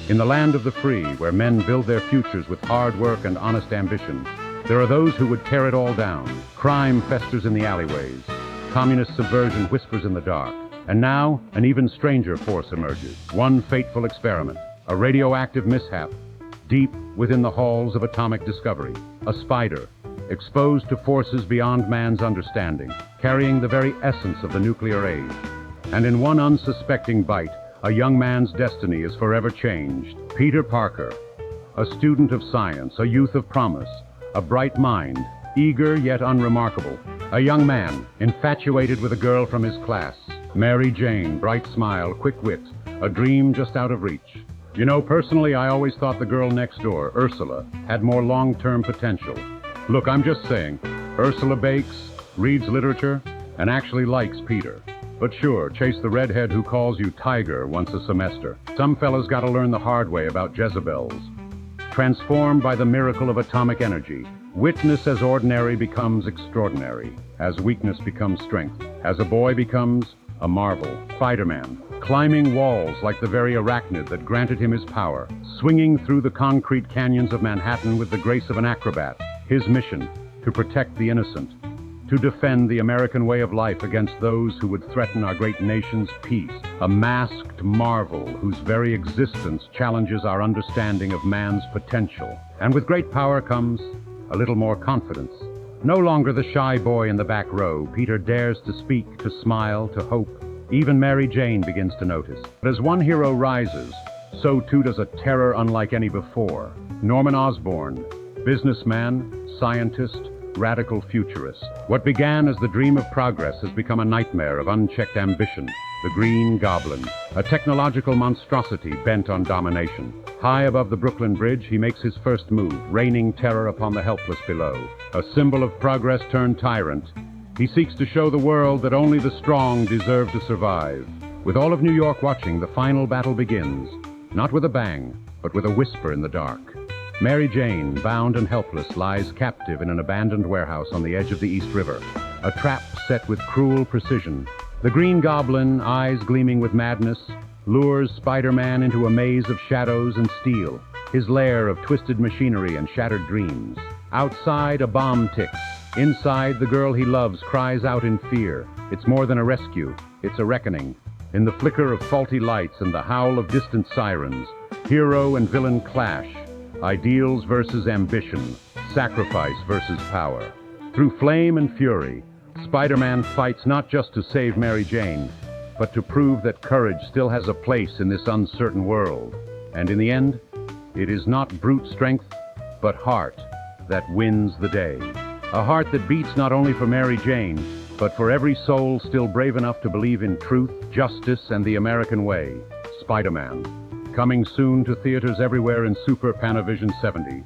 In the land of the free, where men build their futures with hard work and honest ambition, there are those who would tear it all down. Crime festers in the alleyways. Communist subversion whispers in the dark. And now, an even stranger force emerges. One fateful experiment, a radioactive mishap, deep within the halls of atomic discovery. A spider, exposed to forces beyond man's understanding, carrying the very essence of the nuclear age. And in one unsuspecting bite, a young man's destiny is forever changed. Peter Parker, a student of science, a youth of promise, a bright mind, eager yet unremarkable. A young man, infatuated with a girl from his class. Mary Jane, bright smile, quick wit, a dream just out of reach. You know, personally, I always thought the girl next door, Ursula, had more long-term potential. Look, I'm just saying, Ursula bakes, reads literature, and actually likes Peter. But sure, chase the redhead who calls you Tiger once a semester. Some fellas gotta learn the hard way about Jezebels. Transformed by the miracle of atomic energy, witness as ordinary becomes extraordinary, as weakness becomes strength, as a boy becomes a marvel. Spiderman, climbing walls like the very arachnid that granted him his power, swinging through the concrete canyons of Manhattan with the grace of an acrobat. His mission, to protect the innocent, to defend the American way of life against those who would threaten our great nation's peace. A masked marvel whose very existence challenges our understanding of man's potential. And with great power comes a little more confidence. No longer the shy boy in the back row, Peter dares to speak, to smile, to hope. Even Mary Jane begins to notice. But as one hero rises, so too does a terror unlike any before. Norman Osborn, businessman, scientist, radical futurist. What began as the dream of progress has become a nightmare of unchecked ambition. The Green Goblin, a technological monstrosity bent on domination. High above the Brooklyn Bridge, he makes his first move, raining terror upon the helpless below. A symbol of progress turned tyrant, he seeks to show the world that only the strong deserve to survive. With all of New York watching, the final battle begins, not with a bang, but with a whisper in the dark. Mary Jane, bound and helpless, lies captive in an abandoned warehouse on the edge of the East River. A trap set with cruel precision. The Green Goblin, eyes gleaming with madness, lures Spider-Man into a maze of shadows and steel, his lair of twisted machinery and shattered dreams. Outside, a bomb ticks. Inside, the girl he loves cries out in fear. It's more than a rescue, it's a reckoning. In the flicker of faulty lights and the howl of distant sirens, hero and villain clash. Ideals versus ambition, sacrifice versus power. Through flame and fury, Spider-Man fights not just to save Mary Jane, but to prove that courage still has a place in this uncertain world. And in the end, it is not brute strength, but heart that wins the day. A heart that beats not only for Mary Jane, but for every soul still brave enough to believe in truth, justice, and the American way. Spider-Man. Coming soon to theaters everywhere in Super Panavision 70.